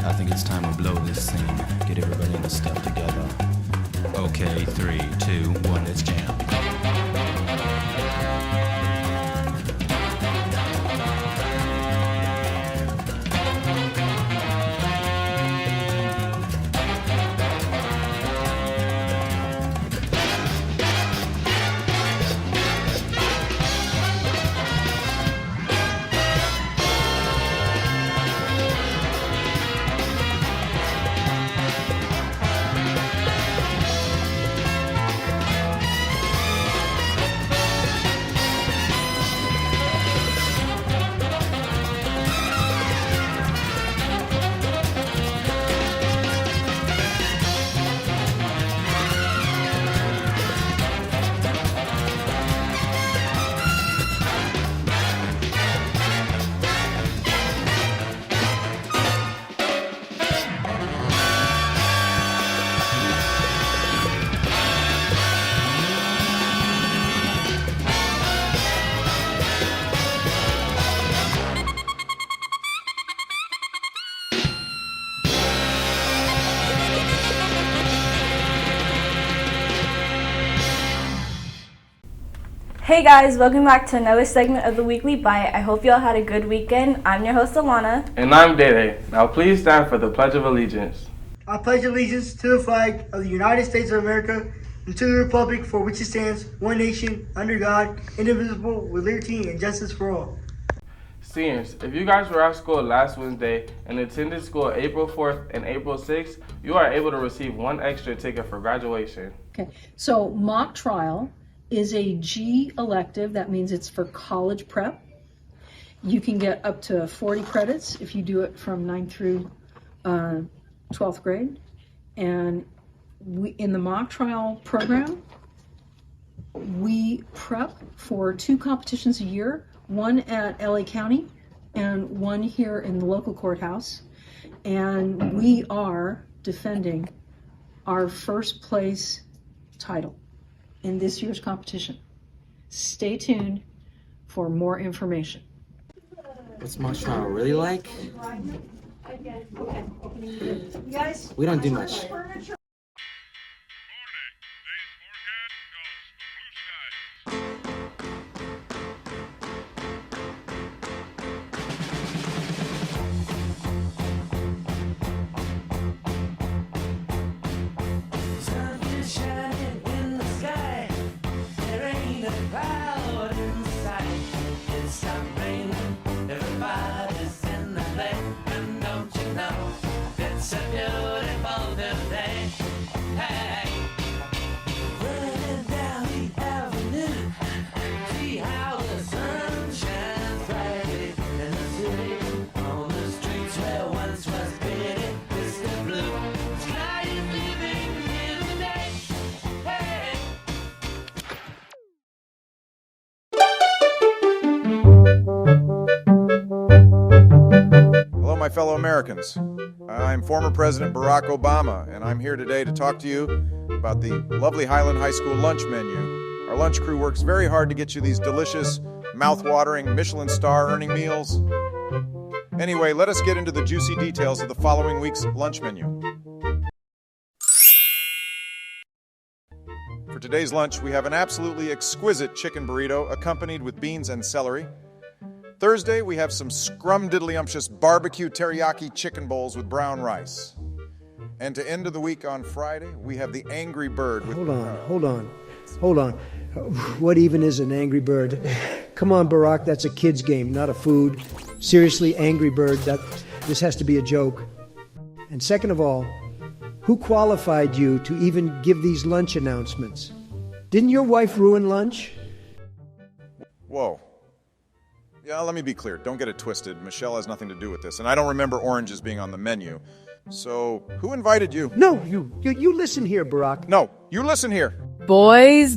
I think it's time to blow this scene. Get everybody in the stuff together. Okay, 3, 2, 1, let's jam. Hey guys, welcome back to another segment of the Weekly Bite. I hope you all had a good weekend. I'm your host, Alana. And I'm Dede. Now please stand for the Pledge of Allegiance. I pledge allegiance to the flag of the United States of America and to the republic for which it stands, one nation, under God, indivisible, with liberty and justice for all. Seniors, if you guys were at school last Wednesday and attended school April 4th and April 6th, you are able to receive one extra ticket for graduation. Okay, so mock trial is a G elective. That means it's for college prep. You can get up to 40 credits if you do it from 9th through 12th grade. And in the mock trial program, we prep for 2 competitions a year, one at LA County and one here in the local courthouse. And we are defending our first place title in this year's competition. Stay tuned for more information. What's mock trial really like? We don't do much. My fellow Americans, I'm former President Barack Obama, and I'm here today to talk to you about the lovely Highland High School lunch menu. Our lunch crew works very hard to get you these delicious, mouth-watering, Michelin star-earning meals. Anyway, let us get into the juicy details of the following week's lunch menu. For today's lunch, we have an absolutely exquisite chicken burrito accompanied with beans and celery. Thursday, we have some scrum-diddly-umptious barbecue teriyaki chicken bowls with brown rice. And to end of the week on Friday, we have the Angry Bird with... Hold on. What even is an Angry Bird? Come on, Barack, that's a kid's game, not a food. Seriously, Angry Bird, this has to be a joke. And second of all, who qualified you to even give these lunch announcements? Didn't your wife ruin lunch? Whoa. Yeah, let me be clear. Don't get it twisted. Michelle has nothing to do with this, and I don't remember oranges being on the menu. So, who invited you? No, you listen here, Barack. No, you listen here. Boys,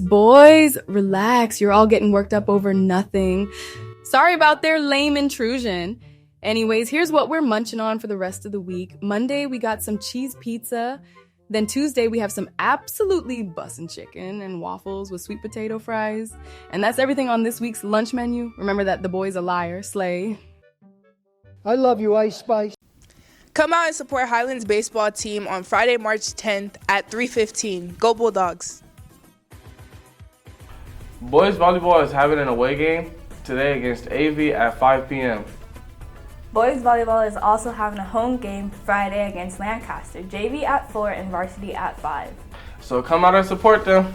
relax. You're all getting worked up over nothing. Sorry about their lame intrusion. Anyways, here's what we're munching on for the rest of the week. Monday, we got some cheese pizza. Then Tuesday, we have some absolutely bussin' chicken and waffles with sweet potato fries. And that's everything on this week's lunch menu. Remember that the boy's a liar. Slay. I love you, Ice Spice. Come out and support Highlands baseball team on Friday, March 10th at 3:15. Go Bulldogs! Boys volleyball is having an away game today against AV at 5 p.m. Boys volleyball is also having a home game Friday against Lancaster, JV at 4 and varsity at 5. So come out and support them.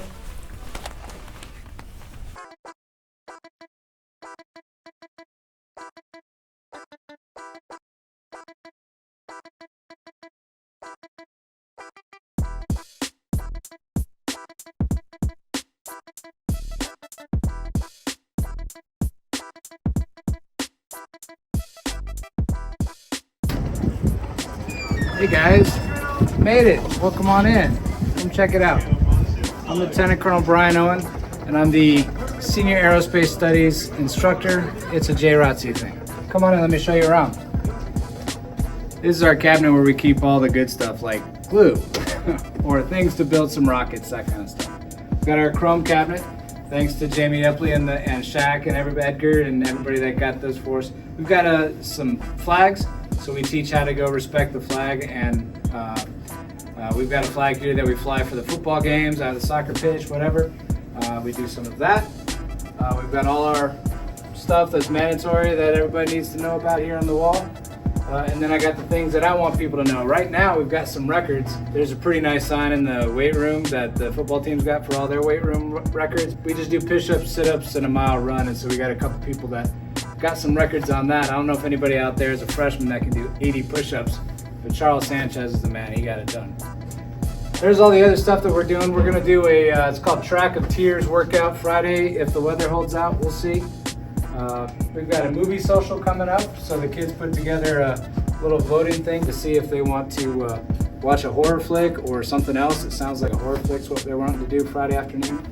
Hey guys, made it. Welcome on in. Come check it out. I'm Lieutenant Colonel Brian Owen, and I'm the Senior Aerospace Studies Instructor. It's a JROTC thing. Come on in, let me show you around. This is our cabinet where we keep all the good stuff like glue or things to build some rockets, that kind of stuff. We've got our chrome cabinet, thanks to Jamie Epley and Shaq and Edgar and everybody that got those for us. We've got some flags. So we teach how to go respect the flag, and we've got a flag here that we fly for the football games, out of the soccer pitch, whatever. We do some of that. We've got all our stuff that's mandatory that everybody needs to know about here on the wall. And then I got the things that I want people to know. Right now we've got some records. There's a pretty nice sign in the weight room that the football team's got for all their weight room records. We just do push-ups, sit-ups, and a mile run, and so we got a couple people that got some records on that. I don't know if anybody out there is a freshman that can do 80 push-ups, but Charles Sanchez is the man. He got it done. There's all the other stuff that we're doing. We're gonna do it's called Track of Tears workout Friday. If the weather holds out, we'll see. We've got a movie social coming up, so the kids put together a little voting thing to see if they want to watch a horror flick or something else. It sounds like a horror flick's what they're wanting to do Friday afternoon.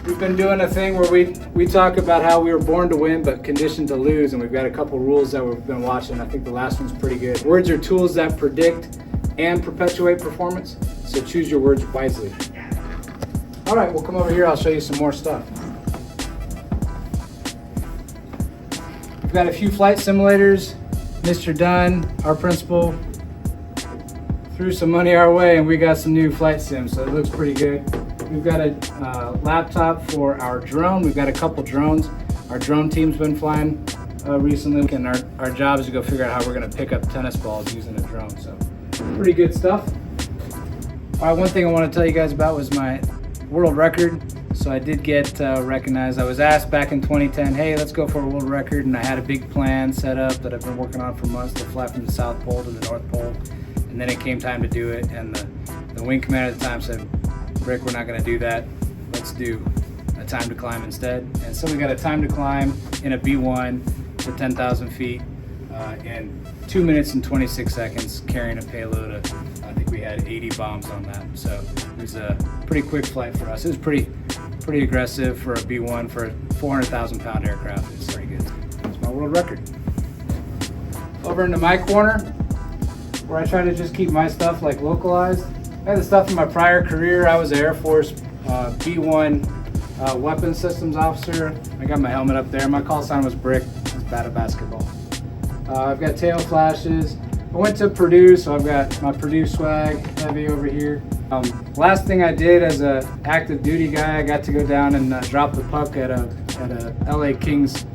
We've been doing a thing where we talk about how we were born to win but conditioned to lose, and we've got a couple rules that we've been watching. I think the last one's pretty good. Words are tools that predict and perpetuate performance, so choose your words wisely. All right, we'll come over here. I'll show you some more stuff. We've got a few flight simulators. Mr. Dunn, our principal, threw some money our way, and we got some new flight sims, so it looks pretty good. We've got a laptop for our drone. We've got a couple drones. Our drone team's been flying recently, and our job is to go figure out how we're gonna pick up tennis balls using a drone, so pretty good stuff. All right, one thing I want to tell you guys about was my world record. So I did get recognized. I was asked back in 2010, hey, let's go for a world record, and I had a big plan set up that I've been working on for months to fly from the South Pole to the North Pole, and then it came time to do it, and the wing commander at the time said, Rick, we're not going to do that. Let's do a time to climb instead. And so we got a time to climb in a B1 to 10,000 feet in 2 minutes and 26 seconds, carrying a payload of, I think we had 80 bombs on that. So it was a pretty quick flight for us. It was pretty aggressive for a B1 for a 400,000 pound aircraft. It's pretty good. It's my world record. Over into my corner, where I try to just keep my stuff like localized. I had the stuff from my prior career. I was an Air Force B1 weapons systems officer. I got my helmet up there. My call sign was Brick. I was bad at basketball. I've got tail flashes. I went to Purdue, so I've got my Purdue swag heavy over here. Last thing I did as an active duty guy, I got to go down and drop the puck at a LA Kings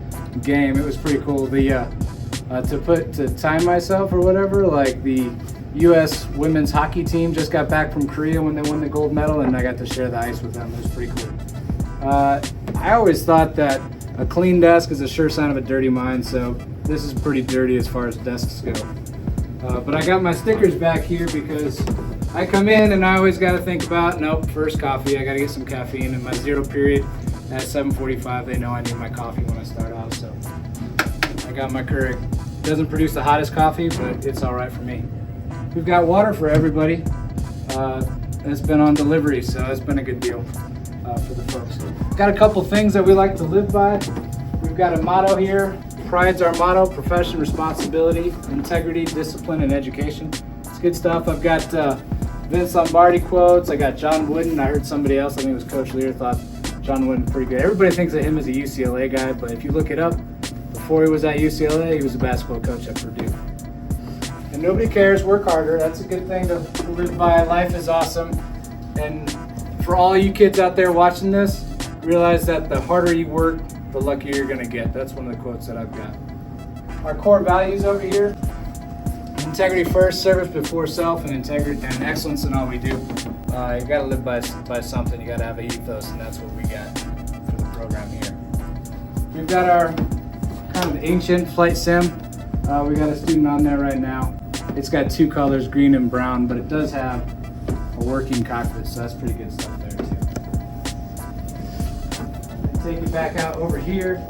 game. It was pretty cool. To time myself or whatever, like the U.S. women's hockey team just got back from Korea when they won the gold medal, and I got to share the ice with them. It was pretty cool. I always thought that a clean desk is a sure sign of a dirty mind, so this is pretty dirty as far as desks go. But I got my stickers back here because I come in and I always got to think about, nope, first coffee, I got to get some caffeine. In my zero period at 7:45, they know I need my coffee when I start out, so I got my Keurig. Doesn't produce the hottest coffee, but it's all right for me. We've got water for everybody. It's been on delivery, so it's been a good deal for the folks. Got a couple things that we like to live by. We've got a motto here. Pride's our motto: profession, responsibility, integrity, discipline, and education. It's good stuff. I've got Vince Lombardi quotes. I got John Wooden. I heard somebody else, I think it was Coach Lear, thought John Wooden pretty good. Everybody thinks of him as a UCLA guy, but if you look it up, before he was at UCLA, he was a basketball coach at Purdue. And nobody cares, work harder. That's a good thing to live by. Life is awesome. And for all you kids out there watching this, realize that the harder you work, the luckier you're gonna get. That's one of the quotes that I've got. Our core values over here: integrity first, service before self, and integrity and excellence in all we do. You gotta live by something. You gotta have an ethos, and that's what we got for the program here. We've got our kind of ancient flight sim. We got a student on there right now. It's got two colors, green and brown, but it does have a working cockpit, so that's pretty good stuff there too. Take it back out over here.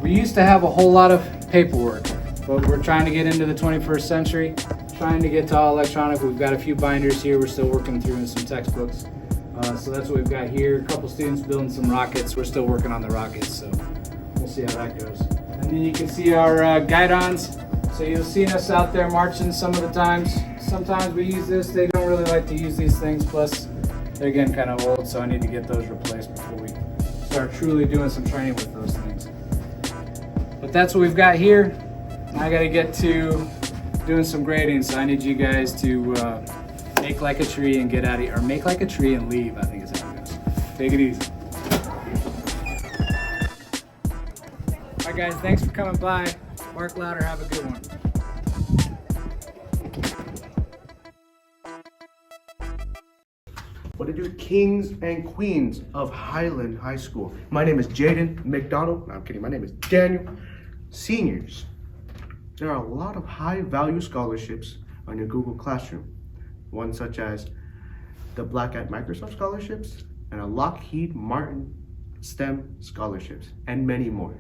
We used to have a whole lot of paperwork, but we're trying to get into the 21st century, trying to get to all electronic. We've got a few binders here. We're still working through some textbooks. So that's what we've got here. A couple students building some rockets. We're still working on the rockets, so we'll see how that goes. And then you can see our guidons. So you'll see us out there marching some of the times. Sometimes we use this. They don't really like to use these things. Plus, they're getting kind of old, so I need to get those replaced before we start truly doing some training with those things. But that's what we've got here. I got to get to doing some grading, so I need you guys to make like a tree and get out of here. Or make like a tree and leave, I think is how it goes. Take it easy. All right, guys, thanks for coming by. Bark louder, have a good one. What are you kings and queens of Highland High School? My name is Jaden McDonald. No, I'm kidding. My name is Daniel. Seniors, there are a lot of high-value scholarships on your Google Classroom. Ones such as the Black at Microsoft scholarships and a Lockheed Martin STEM scholarships, and many more.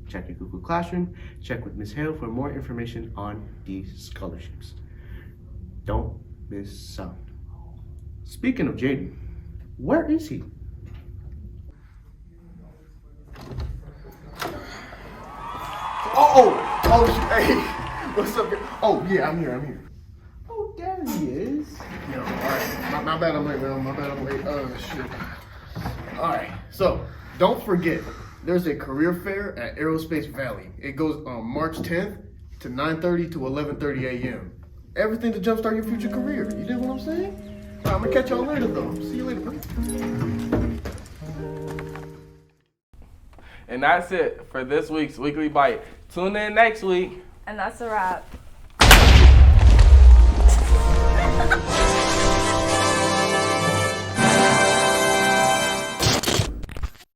Check your Google Classroom. Check with Ms. Hale for more information on these scholarships. Don't miss out. Speaking of Jaden, where is he? Hey, what's up? Oh, yeah, I'm here. Oh, there he is. Yo, all right, my bad, I'm late, man. My bad, I'm late. Oh, shit. All right, so don't forget, there's a career fair at Aerospace Valley. It goes on March 10th to 9:30 to 11:30 a.m. Everything to jumpstart your future career. You dig what I'm saying? All right, I'm gonna catch y'all later, though. See you later, bro. And that's it for this week's Weekly Bite. Tune in next week. And that's a wrap.